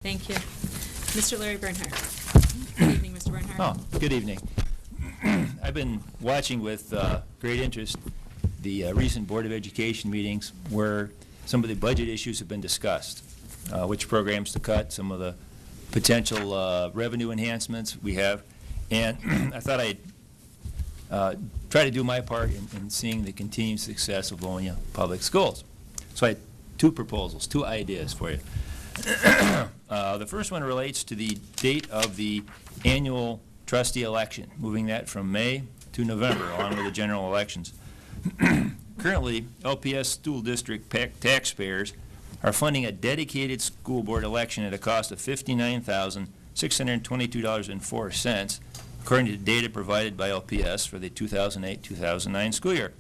Thank you. Mr. Larry Bernhardt. Good evening, Mr. Bernhardt. Oh, good evening. I've been watching with great interest the recent Board of Education meetings where some of the budget issues have been discussed, which programs to cut, some of the potential revenue enhancements we have, and I thought I'd try to do my part in seeing the continued success of Livonia Public Schools. So I had two proposals, two ideas for you. The first one relates to the date of the annual trustee election, moving that from May to November, along with the general elections. Currently, LPS school district taxpayers are funding a dedicated school board election at a cost of $59,622.04, according to data provided by LPS for the 2008-2009 school year.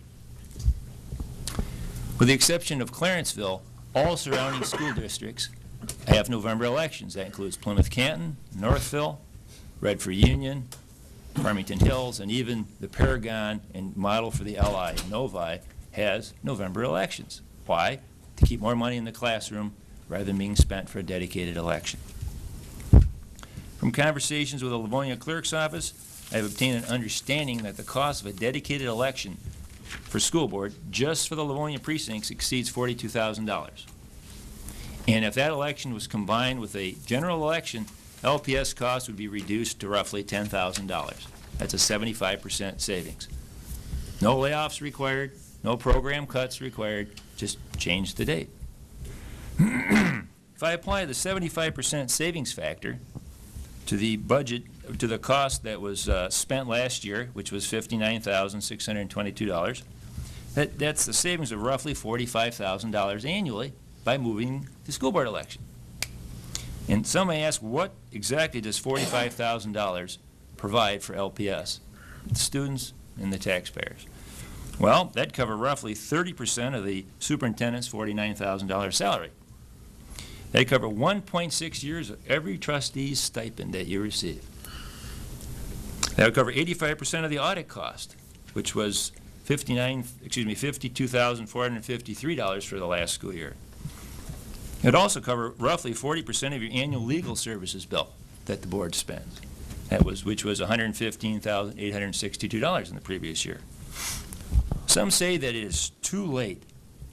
With the exception of Clarenceville, all surrounding school districts have November elections. That includes Plymouth Canton, Northville, Redford Union, Farmington Hills, and even the Paragon and model for the LI, Novi, has November elections. Why? To keep more money in the classroom rather than being spent for a dedicated election. From conversations with the Livonia Clerk's Office, I have obtained an understanding that the cost of a dedicated election for school board just for the Livonia precincts exceeds $42,000. And if that election was combined with a general election, LPS costs would be reduced to roughly $10,000. That's a 75% savings. No layoffs required, no program cuts required, just change the date. If I apply the 75% savings factor to the budget, to the cost that was spent last year, which was $59,622, that's the savings of roughly $45,000 annually by moving the school board election. And some may ask, what exactly does $45,000 provide for LPS, the students and the taxpayers? Well, that'd cover roughly 30% of the superintendent's $49,000 salary. They cover 1.6 years of every trustee's stipend that you receive. That would cover 85% of the audit cost, which was $52,453 for the last school year. It would also cover roughly 40% of your annual legal services bill that the board spends, which was $115,862 in the previous year. Some say that it is too late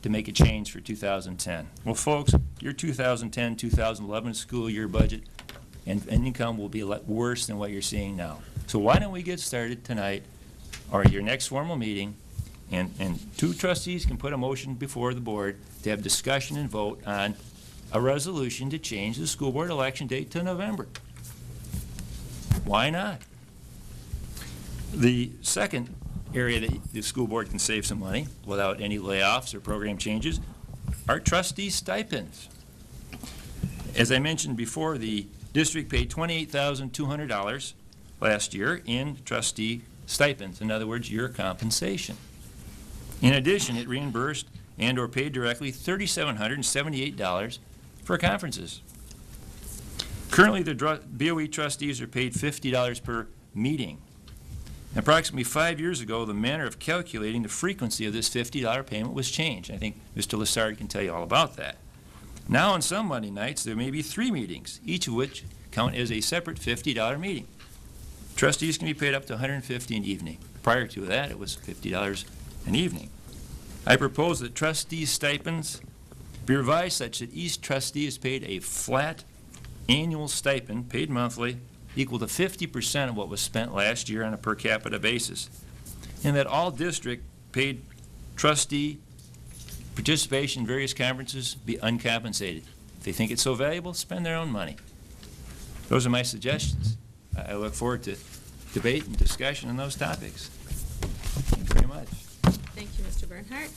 to make a change for 2010. Well, folks, your 2010-2011 school year budget and income will be a lot worse than what you're seeing now. So why don't we get started tonight or your next formal meeting, and two trustees can put a motion before the board to have discussion and vote on a resolution to change the school board election date to November. Why not? The second area that the school board can save some money without any layoffs or program changes are trustee stipends. As I mentioned before, the district paid $28,200 last year in trustee stipends, in other words, your compensation. In addition, it reimbursed and or paid directly $3,778 for conferences. Currently, the BOE trustees are paid $50 per meeting. Approximately 5 years ago, the manner of calculating the frequency of this $50 payment was changed. I think Mr. Lessard can tell you all about that. Now, on some Monday nights, there may be 3 meetings, each of which count as a separate $50 meeting. Trustees can be paid up to $150 an evening. Prior to that, it was $50 an evening. I propose that trustee stipends be revised such that each trustee is paid a flat annual stipend, paid monthly, equal to 50% of what was spent last year on a per capita basis, and that all district paid trustee participation in various conferences be uncompensated. If they think it's so valuable, spend their own money. Those are my suggestions. I look forward to debate and discussion on those topics. Thank you very much. Thank you, Mr. Bernhardt.